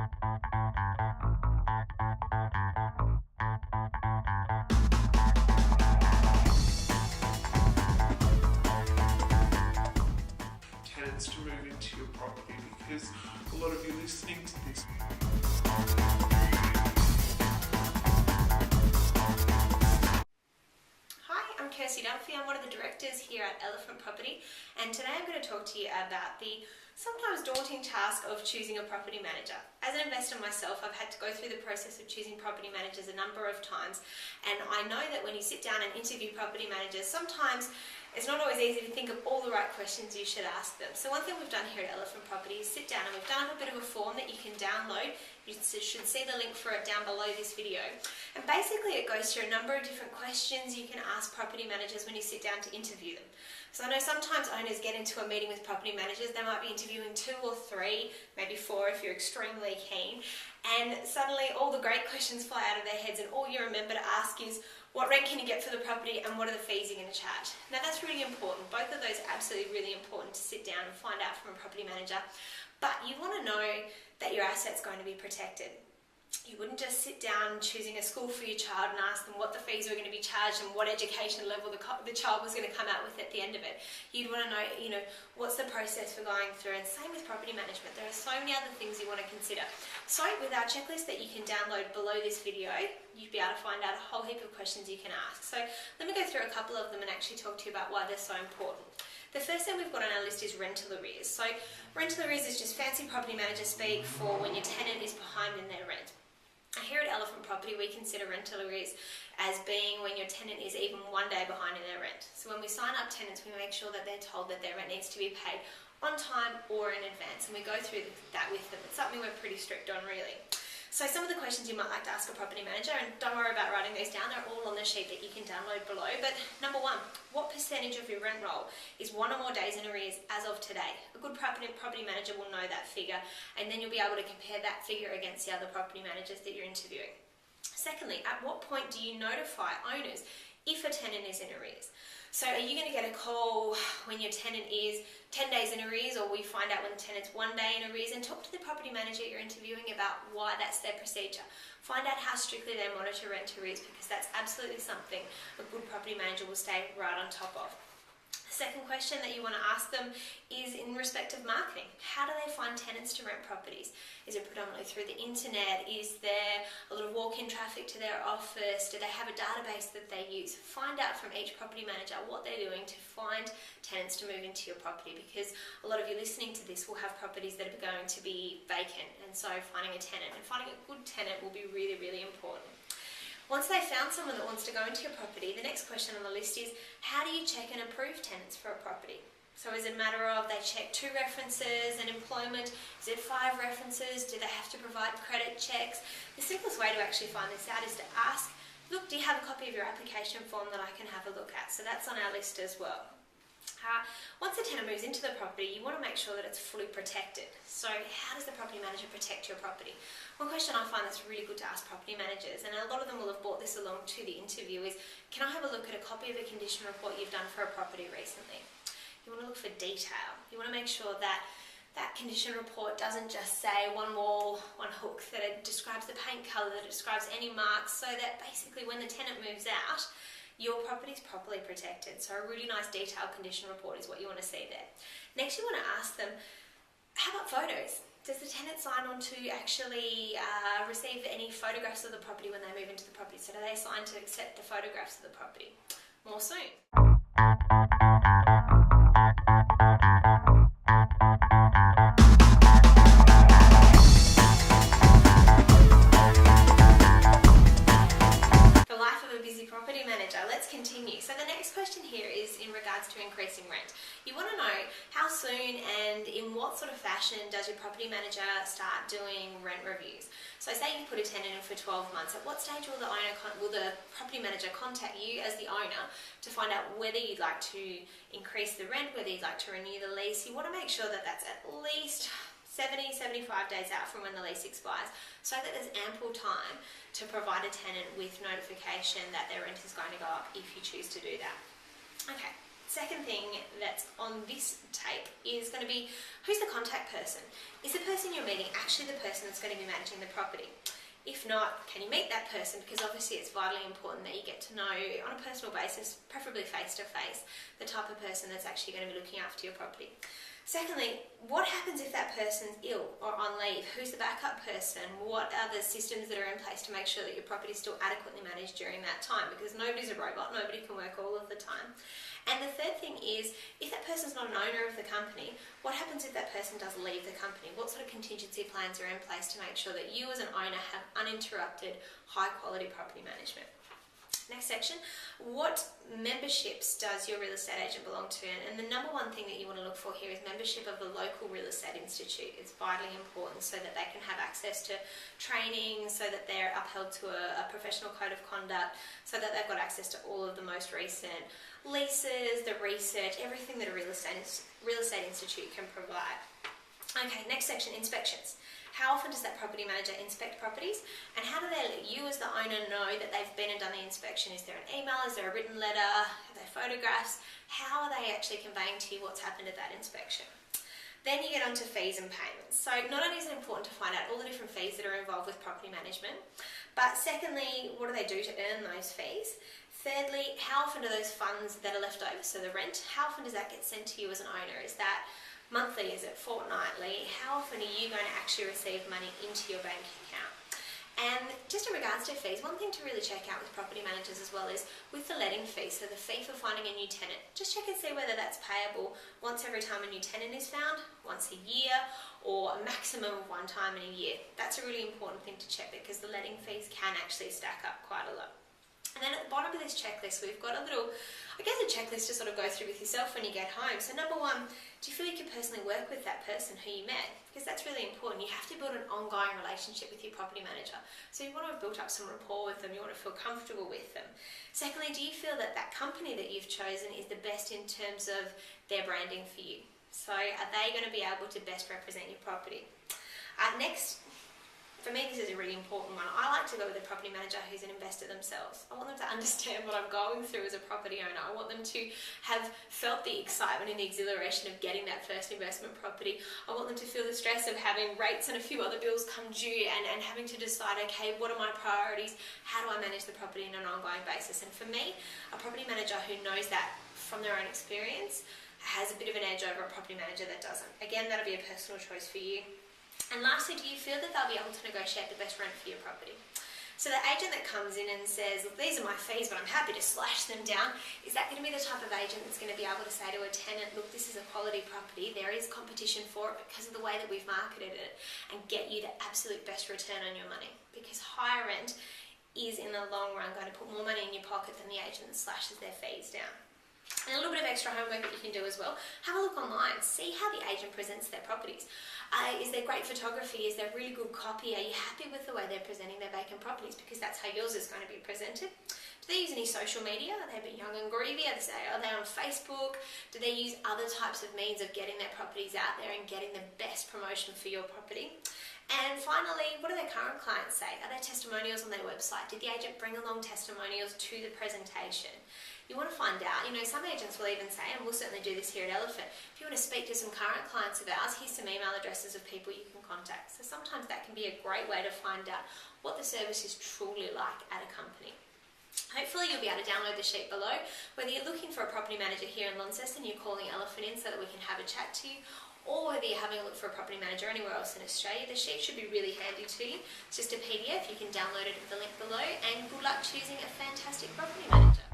Tenants to move into your property, because a lot of you listening to this I'm Kirsty Dunphey. I'm one of the directors here at Elephant Property, and today I'm going to talk to you about the sometimes daunting task of choosing a property manager. As an investor myself, I've had to go through the process of choosing property managers a number of times, and I know that when you sit down and interview property managers, sometimes it's not always easy to think of all the right questions you should ask them. So one thing we've done here at Elephant Property is sit down, and we've done up a bit of a form that you can download. You should see the link for it down below this video. And basically it goes through a number of different questions you can ask property managers when you sit down to interview them. So I know sometimes owners get into a meeting with property managers, they might be interviewing 2 or 3, maybe 4 if you're extremely keen, and suddenly all the great questions fly out of their heads, and all you remember to ask is, what rent can you get for the property and what are the fees you're going to charge? Now that's really important. Both of those are absolutely really important to sit down and find out from a property manager. But you want to know that your asset's going to be protected. You wouldn't just sit down choosing a school for your child and ask them what the fees were going to be charged and what education level the child was going to come out with at the end of it. You'd want to know, what's the process for going through, and same with property management. There are so many other things you want to consider. So with our checklist that you can download below this video, you'd be able to find out a whole heap of questions you can ask. So let me go through a couple of them and actually talk to you about why they're so important. The first thing we've got on our list is rental arrears. So rental arrears is just fancy property manager speak for when your tenant is behind in their rent. Here at Elephant Property, we consider rental arrears as being when your tenant is even 1 day behind in their rent. So when we sign up tenants, we make sure that they're told that their rent needs to be paid on time or in advance, and we go through that with them. It's something we're pretty strict on, really. So some of the questions you might like to ask a property manager, and don't worry about writing these down, they're all on the sheet that you can download below. But number 1, what percentage of your rent roll is 1 or more days in arrears as of today? A good property manager will know that figure, and then you'll be able to compare that figure against the other property managers that you're interviewing. Secondly, at what point do you notify owners if a tenant is in arrears? So are you going to get a call when your tenant is 10 days in arrears, or we find out when the tenant's 1 day in arrears? And talk to the property manager you're interviewing about why that's their procedure. Find out how strictly they monitor rent arrears, because that's absolutely something a good property manager will stay right on top of. Second question that you want to ask them is in respect of marketing. How do they find tenants to rent properties? Is it predominantly through the internet? Is there a lot of walk-in traffic to their office? Do they have a database that they use? Find out from each property manager what they're doing to find tenants to move into your property, because a lot of you listening to this will have properties that are going to be vacant, and so finding a tenant and finding a good tenant will be really, really important. Once they've found someone that wants to go into your property, the next question on the list is, how do you check and approve tenants for a property? So is it a matter of they check 2 references and employment? Is it 5 references? Do they have to provide credit checks? The simplest way to actually find this out is to ask, look, do you have a copy of your application form that I can have a look at? So that's on our list as well. Once the tenant moves into the property, you want to make sure that it's fully protected. So how does the property manager protect your property? One question I find that's really good to ask property managers, and a lot of them will have brought this along to the interview, is, can I have a look at a copy of a condition report you've done for a property recently? You want to look for detail. You want to make sure that that condition report doesn't just say one wall, one hook, that it describes the paint colour, that it describes any marks, so that basically when the tenant moves out, your property is properly protected. So a really nice detailed condition report is what you want to see there. Next, you want to ask them, how about photos? Does the tenant sign on to actually receive any photographs of the property when they move into the property? So do they sign to accept the photographs of the property? More soon. Let's continue. So the next question here is in regards to increasing rent. You want to know how soon and in what sort of fashion does your property manager start doing rent reviews. So say you put a tenant in for 12 months. At what stage will the property manager contact you as the owner to find out whether you'd like to increase the rent, whether you'd like to renew the lease? You want to make sure that that's at least 70-75 days out from when the lease expires, so that there's ample time to provide a tenant with notification that their rent is going to go up if you choose to do that. Okay, Second thing that's on this tape is going to be, who's the contact person? Is the person you're meeting actually the person that's going to be managing the property? If not, can you meet that person? Because obviously it's vitally important that you get to know on a personal basis, preferably face to face, the type of person that's actually going to be looking after your property. Secondly, what happens if that person's ill or on leave? Who's the backup person? What are the systems that are in place to make sure that your property is still adequately managed during that time? Because nobody's a robot, nobody can work all of the time. And the third thing is, if that person's not an owner of the company, what happens if that person does leave the company? What sort of contingency plans are in place to make sure that you as an owner have uninterrupted, high quality property management? Next section, what memberships does your real estate agent belong to? And the number one thing that you want to look for here is membership of the local real estate institute. It's vitally important so that they can have access to training, so that they're upheld to a professional code of conduct, so that they've got access to all of the most recent leases, the research, everything that a real estate institute can provide. Okay, next section, inspections. How often does that property manager inspect properties? And how do they let you as the owner know that they've been and done the inspection? Is there an email? Is there a written letter? Are there photographs? How are they actually conveying to you what's happened at that inspection? Then you get onto fees and payments. So not only is it important to find out all the different fees that are involved with property management, but secondly, what do they do to earn those fees? Thirdly, how often do those funds that are left over, so the rent, how often does that get sent to you as an owner? Is that monthly? Is it fortnightly? How often are you going to actually receive money into your bank account? And just in regards to fees, one thing to really check out with property managers as well is with the letting fee, so the fee for finding a new tenant. Just check and see whether that's payable once every time a new tenant is found, once a year, or a maximum of one time in a year. That's a really important thing to check because the letting fees can actually stack up quite a lot. And then at the bottom of this checklist, we've got a little, a checklist to sort of go through with yourself when you get home. So number one, do you feel you can personally work with that person who you met? Because that's really important. You have to build an ongoing relationship with your property manager. So you want to have built up some rapport with them. You want to feel comfortable with them. Secondly, do you feel that that company that you've chosen is the best in terms of their branding for you? So are they going to be able to best represent your property? Next, for me, this is a really important one. I like to go with a property manager who's an investor themselves. I want them to understand what I'm going through as a property owner. I want them to have felt the excitement and the exhilaration of getting that first investment property. I want them to feel the stress of having rates and a few other bills come due and having to decide, okay, what are my priorities? How do I manage the property on an ongoing basis? And for me, a property manager who knows that from their own experience has a bit of an edge over a property manager that doesn't. Again, that'll be a personal choice for you. And lastly, do you feel that they'll be able to negotiate the best rent for your property? So the agent that comes in and says, look, these are my fees, but I'm happy to slash them down, is that going to be the type of agent that's going to be able to say to a tenant, look, this is a quality property, there is competition for it because of the way that we've marketed it, and get you the absolute best return on your money? Because higher rent is in the long run going to put more money in your pocket than the agent that slashes their fees down. And a little bit of extra homework that you can do as well. Have a look online, see how the agent presents their properties. Is there great photography? Is there really good copy? Are you happy with the way they're presenting their vacant properties? Because that's how yours is going to be presented. Do they use any social media? Are they a bit young and groovy? Are they on Facebook? Do they use other types of means of getting their properties out there and getting the best promotion for your property? And finally, what do their current clients say? Are there testimonials on their website? Did the agent bring along testimonials to the presentation? You want to find out, some agents will even say, and we'll certainly do this here at Elephant, if you want to speak to some current clients of ours, here's some email addresses of people you can contact. So sometimes that can be a great way to find out what the service is truly like at a company. Hopefully you'll be able to download the sheet below. Whether you're looking for a property manager here in Launceston, you're calling Elephant in so that we can have a chat to you, or whether you're having a look for a property manager anywhere else in Australia, the sheet should be really handy to you. It's just a PDF, you can download it at the link below, and good luck choosing a fantastic property manager.